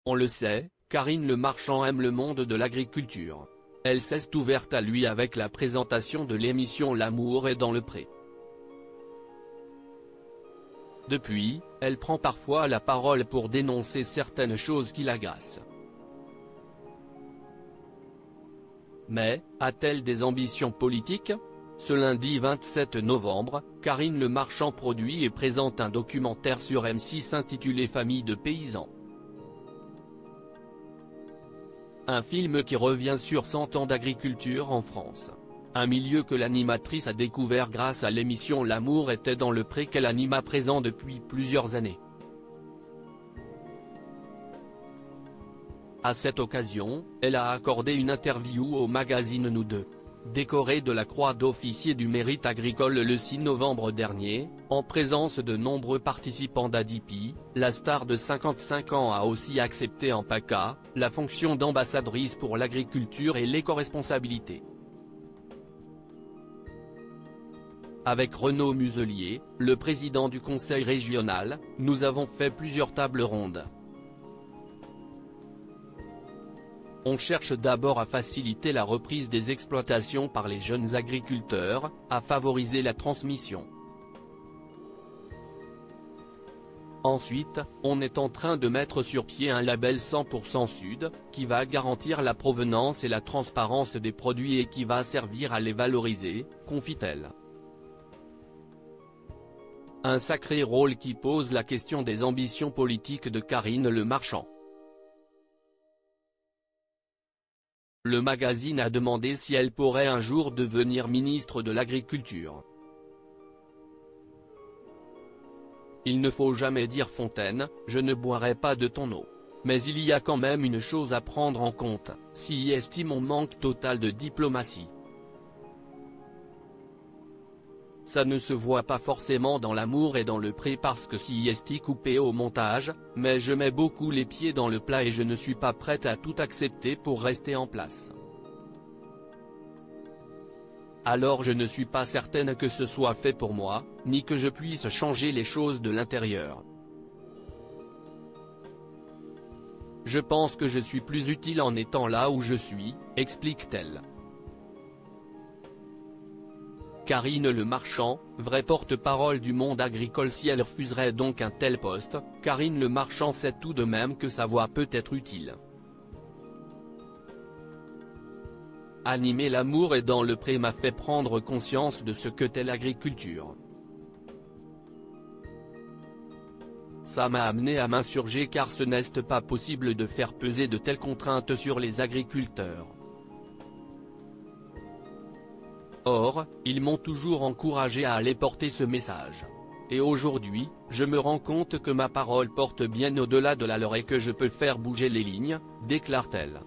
On le sait, Karine Le Marchand aime le monde de l'agriculture. Elle s'est ouverte à lui avec la présentation de l'émission L'amour est dans le pré. Depuis, elle prend parfois la parole pour dénoncer certaines choses qui l'agacent. Mais, a-t-elle des ambitions politiques ? Ce lundi 27 novembre, Karine Le Marchand produit et présente un documentaire sur M6 intitulé Famille de paysans. Un film qui revient sur 100 ans d'agriculture en France. Un milieu que l'animatrice a découvert grâce à l'émission L'amour était dans le pré qu'elle anime à présent depuis plusieurs années. À cette occasion, elle a accordé une interview au magazine Nous Deux. Décorée de la Croix d'officier du mérite agricole le 6 novembre dernier, en présence de nombreux participants d'ADP, la star de 55 ans a aussi accepté en PACA, la fonction d'ambassadrice pour l'agriculture et l'éco-responsabilité. Avec Renaud Muselier, le président du conseil régional, nous avons fait plusieurs tables rondes. On cherche d'abord à faciliter la reprise des exploitations par les jeunes agriculteurs, à favoriser la transmission. Ensuite, on est en train de mettre sur pied un label 100% Sud, qui va garantir la provenance et la transparence des produits et qui va servir à les valoriser, confie-t-elle. Un sacré rôle qui pose la question des ambitions politiques de Karine Le Marchand. Le magazine a demandé si elle pourrait un jour devenir ministre de l'Agriculture. Il ne faut jamais dire Fontaine, je ne boirai pas de ton eau. Mais il y a quand même une chose à prendre en compte, s'il estime on manque total de diplomatie. Ça ne se voit pas forcément dans L'amour et dans le pré parce que si est coupé au montage, mais je mets beaucoup les pieds dans le plat et je ne suis pas prête à tout accepter pour rester en place. Alors je ne suis pas certaine que ce soit fait pour moi, ni que je puisse changer les choses de l'intérieur. Je pense que je suis plus utile en étant là où je suis, explique-t-elle. Karine Le Marchand, vraie porte-parole du monde agricole. Si elle refuserait donc un tel poste, Karine Le Marchand sait tout de même que sa voix peut être utile. Animer L'amour est dans le pré m'a fait prendre conscience de ce que qu'est l'agriculture. Ça m'a amené à m'insurger car ce n'est pas possible de faire peser de telles contraintes sur les agriculteurs. Or, ils m'ont toujours encouragé à aller porter ce message. Et aujourd'hui, je me rends compte que ma parole porte bien au-delà de la leur et que je peux faire bouger les lignes, déclare-t-elle.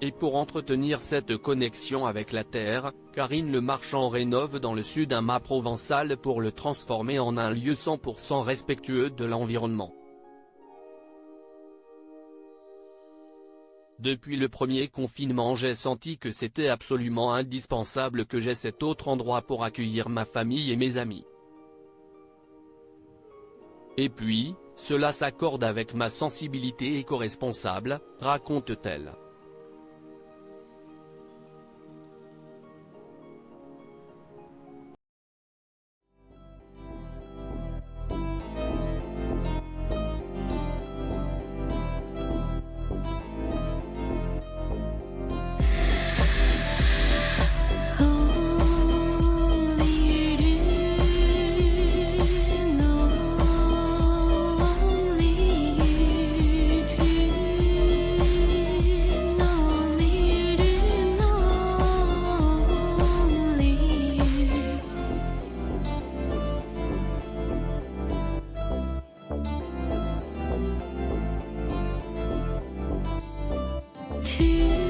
Et pour entretenir cette connexion avec la terre, Karine Le Marchand rénove dans le sud un mât provençal pour le transformer en un lieu 100% respectueux de l'environnement. Depuis le premier confinement, j'ai senti que c'était absolument indispensable que j'aie cet autre endroit pour accueillir ma famille et mes amis. Et puis, cela s'accorde avec ma sensibilité éco-responsable, raconte-t-elle. To